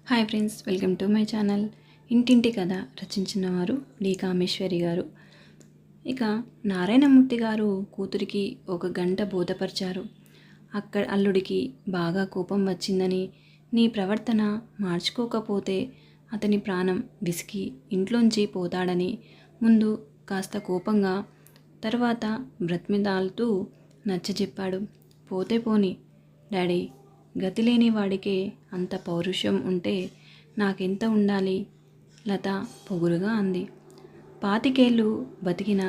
Hi friends, welcome to my channel. ఇంటింటి కథ రచించిన వారు డి కామేశ్వరి గారు. ఇక నారాయణమూర్తి గారు కూతురికి ఒక గంట బోధపరిచారు. అల్లుడికి బాగా కోపం వచ్చిందని, నీ ప్రవర్తన మార్చుకోకపోతే అతని ప్రాణం విసికి ఇంట్లోంచి పోతాడని ముందు కాస్త కోపంగా, తర్వాత బ్రతిమిదాలుతూ నచ్చజెప్పాడు. పోతే పోని డాడీ, గతిలేని వాడికే అంత పౌరుషం ఉంటే నాకెంత ఉండాలి? లత పొగురుగా అంది. 25 ఏళ్ళు బతికినా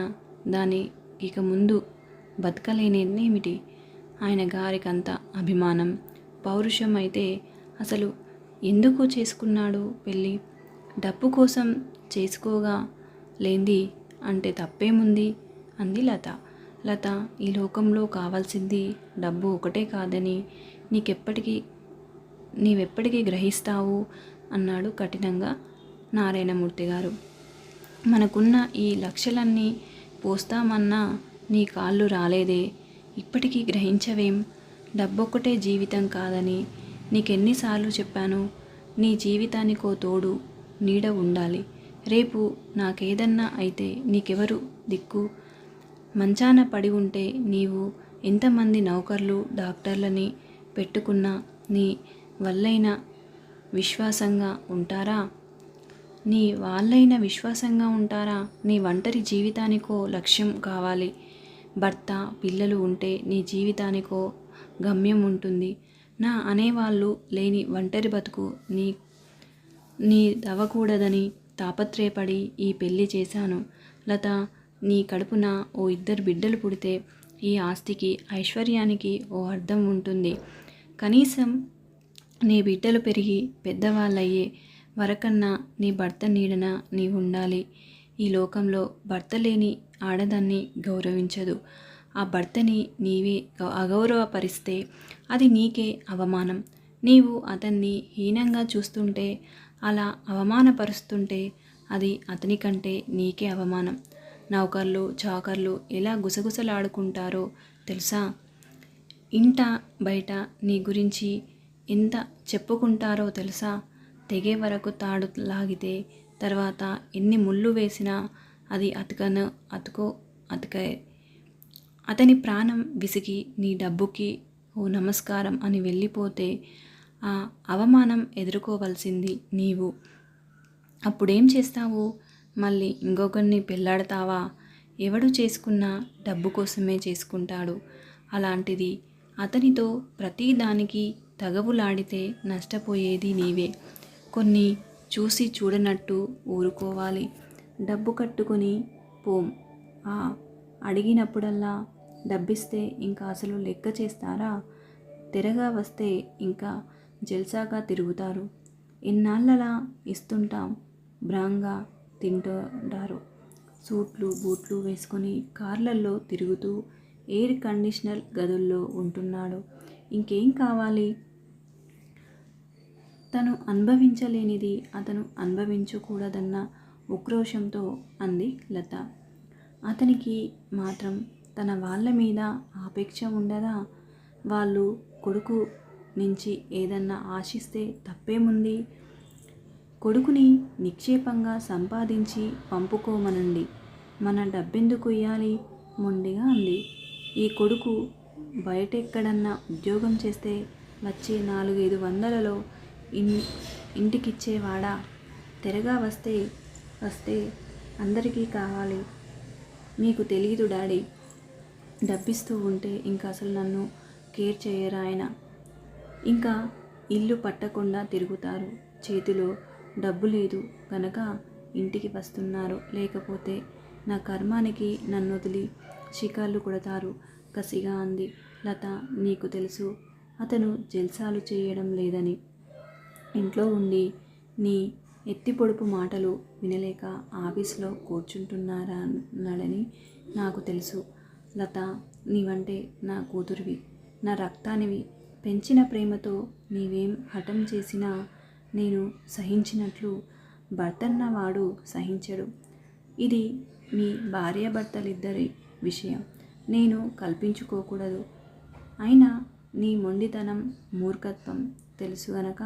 దాని ఇక ముందు బతకలేనేమిటి? ఆయన గారికంత అభిమానం, పౌరుషం అయితే అసలు ఎందుకు చేసుకున్నాడు పెళ్ళి? డబ్బు కోసం చేసుకోగా లేంది అంటే తప్పేముంది అంది లత. లత, ఈ లోకంలో కావాల్సింది డబ్బు ఒకటే కాదని నీవెప్పటికీ గ్రహిస్తావు అన్నాడు కఠినంగా నారాయణమూర్తి గారు. మనకున్న ఈ లక్షలన్నీ పోస్తామన్నా నీ కాళ్ళు రాలేదే, ఇప్పటికీ గ్రహించవేం? డబ్బొక్కటే జీవితం కాదని నీకెన్నిసార్లు చెప్పాను? నీ జీవితానికో తోడు నీడ ఉండాలి. రేపు నాకేదన్నా అయితే నీకెవరు దిక్కు? మంచాన పడి ఉంటే నీవు ఎంతమంది నౌకర్లు డాక్టర్లని పెట్టుకున్నా నీ వాళ్ళైనా విశ్వాసంగా ఉంటారా? నీ ఒంటరి జీవితానికో లక్ష్యం కావాలి. భర్త పిల్లలు ఉంటే నీ జీవితానికో గమ్యం ఉంటుంది. నా అనేవాళ్ళు లేని ఒంటరి బతుకు నీ దవకూడదని తాపత్రయపడి ఈ పెళ్లి చేశాను. లత, నీ కడుపున ఓ 2 బిడ్డలు పుడితే ఈ ఆస్తికి ఐశ్వర్యానికి ఓ అర్థం ఉంటుంది. కనీసం నీ బిడ్డలు పెరిగి పెద్దవాళ్ళయ్యే వరకన్నా నీ భర్త నీడన నీ ఉండాలి. ఈ లోకంలో భర్త లేని ఆడదాన్ని గౌరవించదు. ఆ భర్తని నీవే అగౌరవపరిస్తే అది నీకే అవమానం. నీవు అతన్ని హీనంగా చూస్తుంటే, అలా అవమానపరుస్తుంటే అది అతని కంటే నీకే అవమానం. నౌకర్లు చాకర్లు ఎలా గుసగుసలాడుకుంటారో తెలుసా? ఇంట బయట నీ గురించి ఎంత చెప్పుకుంటారో తెలుసా? తెగే వరకు తాడు లాగితే తర్వాత ఎన్ని ముళ్ళు వేసినా అది అతకే. అతని ప్రాణం విసిగి నీ డబ్బుకి ఓ నమస్కారం అని వెళ్ళిపోతే ఆ అవమానం ఎదుర్కోవలసింది నీవు. అప్పుడేం చేస్తావు? మళ్ళీ ఇంకొకరిని పెళ్ళాడతావా? ఎవడు చేసుకున్నా డబ్బు కోసమే చేసుకుంటాడు. అలాంటిది అతనితో ప్రతిదానికి తగవులాడితే నష్టపోయేది నీవే. కొన్ని చూసి చూడనట్టు ఊరుకోవాలి. డబ్బు కట్టుకొని పోం. అడిగినప్పుడల్లా డబ్బిస్తే ఇంకా అసలు లెక్క చేస్తారా? తెరగా వస్తే ఇంకా జల్సాగా తిరుగుతారు. ఎన్నాళ్ళలా ఇస్తుంటాం? బ్రాంగా తింటుంటారు. సూట్లు బూట్లు వేసుకొని కార్లల్లో తిరుగుతూ ఎయిర్ కండిషనర్ గదుల్లో ఉంటున్నాడు. ఇంకేం కావాలి? తను అనుభవించలేనిది అతను అనుభవించకూడదన్న ఉక్రోషంతో అంది లత. అతనికి మాత్రం తన వాళ్ళ మీద ఆపేక్ష ఉండదా? వాళ్ళు కొడుకు నుంచి ఏదన్నా ఆశిస్తే తప్పేముంది? కొడుకుని నిక్షేపంగా సంపాదించి పంపుకోమనండి. మన డబ్బెందుకు ఇయ్యాలి? మొండిగా అంది. ఈ కొడుకు బయటెక్కడన్నా ఉద్యోగం చేస్తే వచ్చే 400-500 వందలలో ఇంటికిచ్చేవాడా? తెరగా వస్తే అందరికీ కావాలి. మీకు తెలీదు డాడీ. డబ్బిస్తూ ఉంటే ఇంకా అసలు నన్ను కేర్ చేయరాయన. ఇంకా ఇల్లు పట్టకుండా తిరుగుతారు. చేతిలో డబ్బు లేదు గనక ఇంటికి వస్తున్నారు. లేకపోతే నా కర్మానికి నన్ను వదిలి షికార్లు కొడతారు కసిగా అంది లత. నీకు తెలుసు అతను జల్సాలు చేయడం లేదని. ఇంట్లో ఉండి నీ ఎత్తిపొడుపు మాటలు వినలేక ఆఫీస్లో కూర్చుంటున్నారన్నాడని నాకు తెలుసు. లత, నీవంటే నా కూతురివి, నా రక్తానివి. పెంచిన ప్రేమతో నీవేం హఠం చేసినా నేను సహించినట్లు భర్తన్నవాడు సహించడు. ఇది మీ భార్యాభర్తలిద్దరి విషయం. నేను కల్పించుకోకూడదు. అయినా నీ మొండితనం మూర్ఖత్వం తెలుసు గనక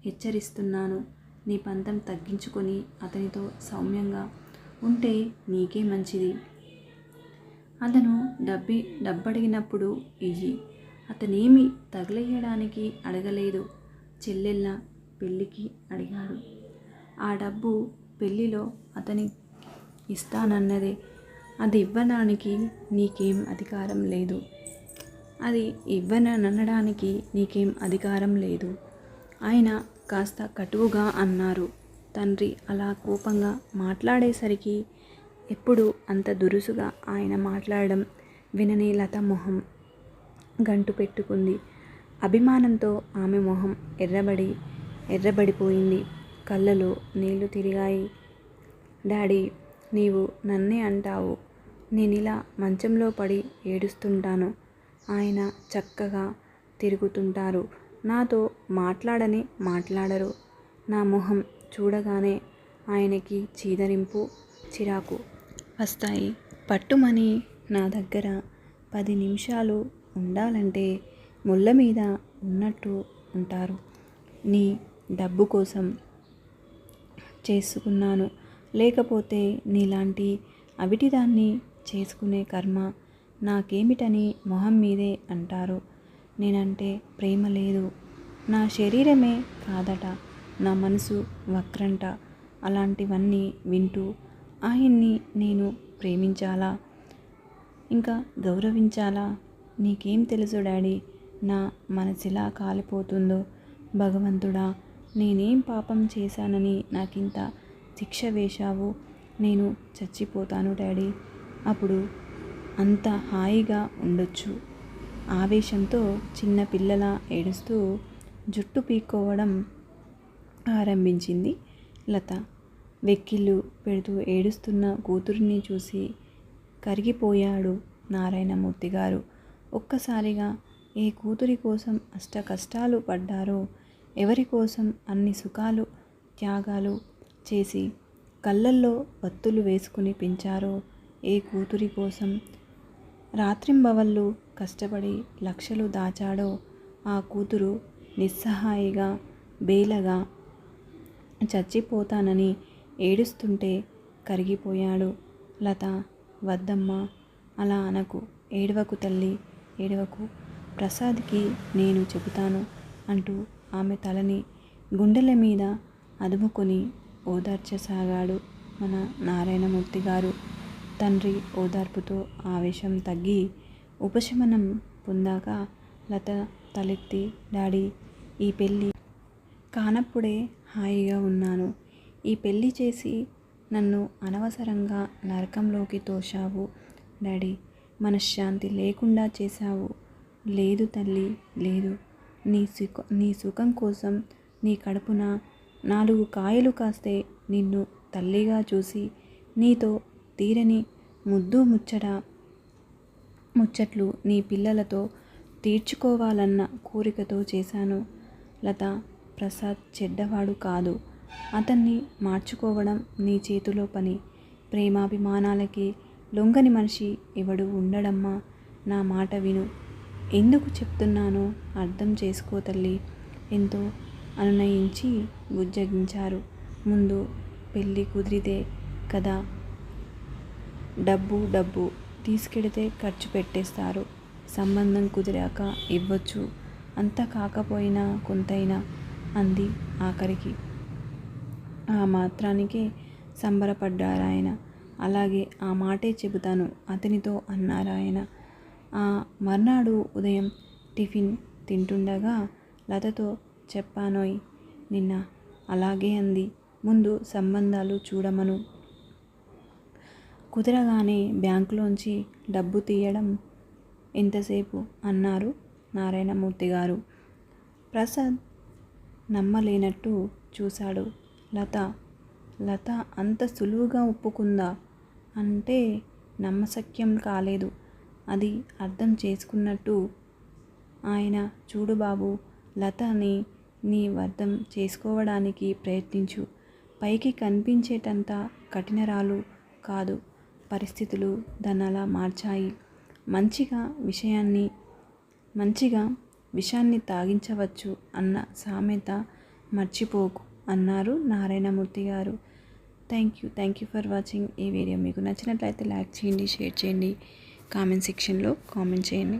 హెచ్చరిస్తున్నాను. నీ పంతం తగ్గించుకొని అతనితో సౌమ్యంగా ఉంటే నీకే మంచిది. అతను డబ్బడిగినప్పుడు ఇయ్యి. అతనేమి తగలేయడానికి అడగలేదు. చెల్లెళ్ళ పెళ్ళికి అడిగాడు. ఆ డబ్బు పెళ్ళిలో అతని ఇస్తానన్నదే. అది ఇవ్వడానికి నీకేం అధికారం లేదు. అది ఇవ్వననడానికి నీకేం అధికారం లేదు. ఆయన కాస్త కటువుగా అన్నారు. తండ్రి అలా కోపంగా మాట్లాడేసరికి ఎప్పుడు అంత దురుసుగా ఆయన మాట్లాడడం వినని లత మొహం గంటు పెట్టుకుంది. అభిమానంతో ఆమె మొహం ఎర్రబడిపోయింది. కళ్ళలో నీళ్లు తిరిగాయి. డాడీ, నీవు నన్నే అంటావు. నేనిలా మంచంలో పడి ఏడుస్తుంటాను. ఆయన చక్కగా తిరుగుతుంటారు. నాతో మాట్లాడరు. నా మొహం చూడగానే ఆయనకి చీదరింపు, చిరాకు వస్తాయి. పట్టుమని నా దగ్గర 10 నిమిషాలు ఉండాలంటే ముళ్ళ మీద ఉన్నట్టు ఉంటారు. నీ డబ్బు కోసం చేసుకున్నాను. లేకపోతే నీలాంటి అవిటిదాన్ని చేసుకునే కర్మ నాకేమిటని మొహం మీదే అంటారు. నేనంటే ప్రేమ లేదు. నా శరీరమే కాదట, నా మనసు వక్రంట. అలాంటివన్నీ వింటూ ఆయన్ని నేను ప్రేమించాలా, ఇంకా గౌరవించాలా? నీకేం తెలుసు డాడీ, నా మనసెలా కాలిపోతుందో. భగవంతుడా, నేనేం పాపం చేశానని నాకింత శిక్ష వేశావు? నేను చచ్చిపోతాను డాడీ. అప్పుడు అంత హాయిగా ఉండొచ్చు. ఆవేశంతో చిన్న పిల్లలా ఏడుస్తూ జుట్టు పీక్కోవడం ఆరంభించింది లత. వెక్కిళ్ళు పెడుతూ ఏడుస్తున్న కూతురిని చూసి కరిగిపోయాడు నారాయణమూర్తి గారు. ఒక్కసారిగా ఏ కూతురి కోసం అష్ట కష్టాలు పడ్డారో, ఎవరి కోసం అన్ని సుఖాలు త్యాగాలు చేసి కళ్ళల్లో వత్తులు వేసుకుని పెంచారో, ఏ కూతురి కోసం రాత్రింబవళ్ళు కష్టపడి లక్షలు దాచాడో, ఆ కూతురు నిస్సహాయిగా బేలగా చచ్చిపోతానని ఏడుస్తుంటే కరిగిపోయాడు. లత, వద్దమ్మా, అలా అనకు. ఏడవకు తల్లి, ఏడవకు. ప్రసాద్కి నేను చెబుతాను అంటూ ఆమె తలని గుండెల మీద అదుముకొని ఓదార్చసాగాడు మన నారాయణమూర్తి గారు. తండ్రి ఓదార్పుతో ఆవేశం తగ్గి ఉపశమనం పొందాక లత తలెత్తి, డాడీ, ఈ పెళ్ళి కానప్పుడే హాయిగా ఉన్నాను. ఈ పెళ్ళి చేసి నన్ను అనవసరంగా నరకంలోకి తోశావు డాడీ. మనశ్శాంతి లేకుండా చేశావు. లేదు తల్లి, లేదు. నీ సుఖం కోసం నీ కడుపున 4 కాయలు కాస్తే నిన్ను తల్లిగా చూసి నీతో తీరని ముచ్చట్లు నీ పిల్లలతో తీర్చుకోవాలన్న కోరికతో చేశాను లత. ప్రసాద్ చెడ్డవాడు కాదు. అతన్ని మార్చుకోవడం నీ చేతిలో పని. ప్రేమాభిమానాలకి లొంగని మనిషి ఎవడు ఉండడమ్మా. నా మాట విను. ఎందుకు చెప్తున్నానో అర్థం చేసుకో తల్లి. ఎంతో అనునయించి బుజ్జగించారు. ముందు పెళ్ళి కుదిరితే కదా, డబ్బు తీసుకెడితే ఖర్చు పెట్టేస్తారు. సంబంధం కుదిరాక ఇవ్వచ్చు. అంత కాకపోయినా కొంతైనా అంది ఆఖరికి. ఆ మాత్రానికే సంబరపడ్డారాయన. అలాగే, ఆ మాటే చెబుతాను అతనితో అన్నారాయన. ఆ మర్నాడు ఉదయం టిఫిన్ తింటుండగా లతతో చెప్పానోయ్ నిన్న. అలాగే అంది. ముందు సంబంధాలు చూడమను. కుదరగానే బ్యాంకులోంచి డబ్బు తీయడం ఎంతసేపు అన్నారు నారాయణమూర్తి గారు. ప్రసాద్ నమ్మలేనట్టు చూశాడు. లత అంత సులువుగా ఒప్పుకుందా అంటే నమ్మశక్యం కాలేదు. అది అర్థం చేసుకున్నట్టు ఆయన, చూడు బాబు, లతని నీ వర్థం చేసుకోవడానికి ప్రయత్నించు. పైకి కనిపించేటంత కఠినరాలు కాదు. పరిస్థితులు దాన్నలా మార్చాయి. మంచిగా విషాన్ని తాగించవచ్చు అన్న సామెత మర్చిపోకు అన్నారు నారాయణమూర్తి గారు. Thank you for watching. ఈ వీడియో మీకు నచ్చినట్లయితే లైక్ చేయండి, షేర్ చేయండి, కామెంట్ సెక్షన్లో కామెంట్ చేయండి.